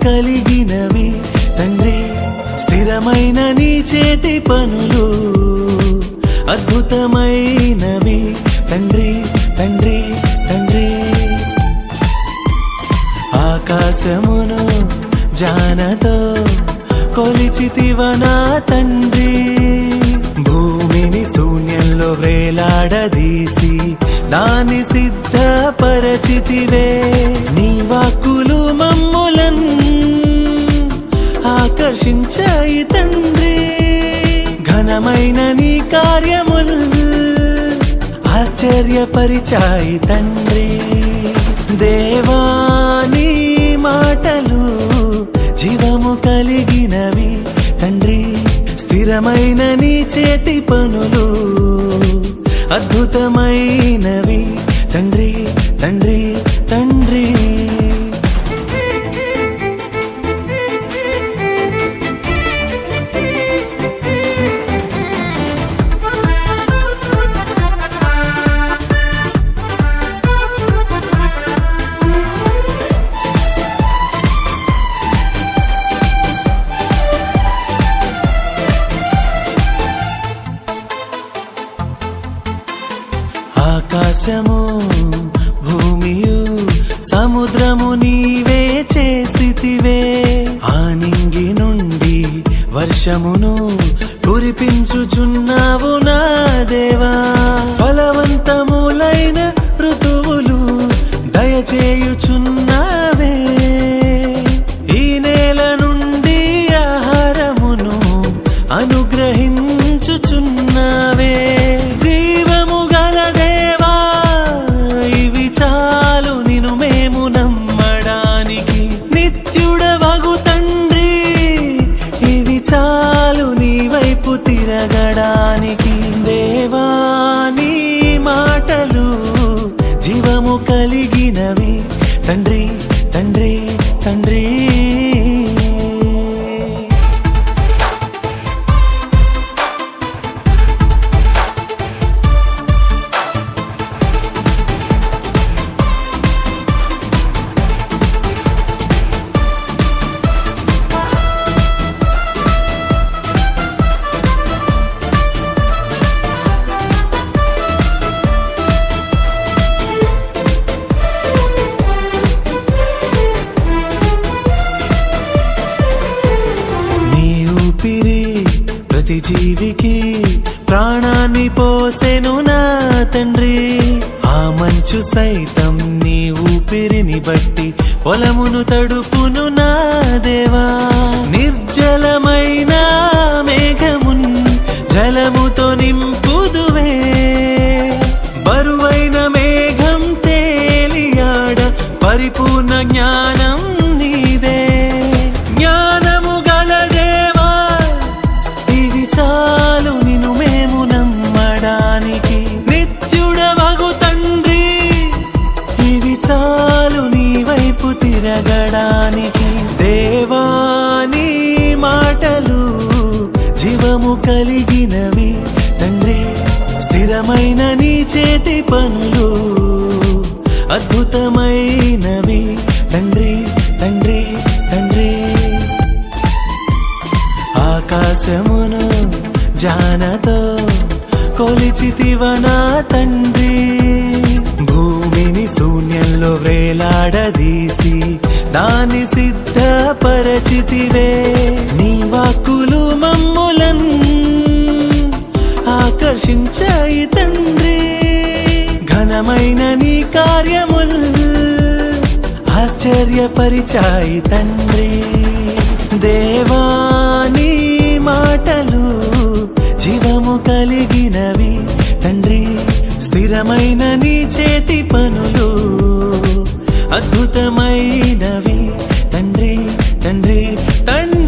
కలిగినవి తండ్రి స్థిరమైన నీ చేతి పనులు అద్భుతమైనవి తండ్రి తండ్రి తండ్రి ఆకాశమును జానతో కొలిచితివా నా తండ్రి భూమిని శూన్యంలో వేలాడదీసి దాన్ని సిద్ధపరచితివే నీ వాక్కులు మమ్ములన్ ఆకర్షించాయి తండ్రి ఘనమైన నీ కార్యముల్ ఆశ్చర్యపరిచాయి తండ్రి దేవా నీ మాటలు జీవము కలిగినవి తండ్రి స్థిరమైన నీ చేతి పనులు అద్భుతమైనవి తండ్రి తండ్రి తండ్రి ఆకాశము భూమియు సముద్రము నీవే చేసితివే ఆనింగి నుండి వర్షమును కురిపించుచున్నావు నా దేవా ఫలవంతములైన ఋతువులు దయచేయుచున్నావే ఈ నేల నుండి ఆహారమును అనుగ్రహించుచున్నావే తిరగడానికి దేవా నీ మాటలు జీవము కలిగినవి తండ్రి తండ్రి తండ్రి ప్రతి జీవికి ప్రాణాన్ని పోసెను నా తండ్రి ఆ మంచు సైతం నీ ఊపిరిని బట్టి పొలమును తడుపును నా దేవా నిర్జలమైన మేఘమున్ జలముతో నింపుదువే బరువైన మేఘం తేలియాడ పరిపూర్ణ జ్ఞానం నీదే జ్ఞానము గల దేవా ఇవి చాలు నిన్ను మేము నమ్మడానికి నిత్యుడవగు తండ్రి ఇవి చాలు నీ వైపు తిరగడానికి దేవా నీ మాటలు జీవము కలిగినవి తండ్రి స్థిరమైన నీ చేతి పనులు అద్భుతమైనవి తండ్రి తండ్రి తండ్రి ఆకాశమును జానతో కొలిచితివా నా తండ్రి భూమిని శూన్యంలో వేలాడదీసి దాన్ని సిద్ధపరచితివే నీ వాక్కులు మమ్ములన్ ఆకర్షించాయి తండ్రి ఘనమైన నీ కార్యముల్ ఆశ్చర్యపరిచాయి తండ్రి దేవా నీ మాటలు జీవము కలిగినవి తండ్రి స్థిరమైన నీ చేతి పనులు అద్భుతమైనవి తండ్రి తండ్రి తండ్రి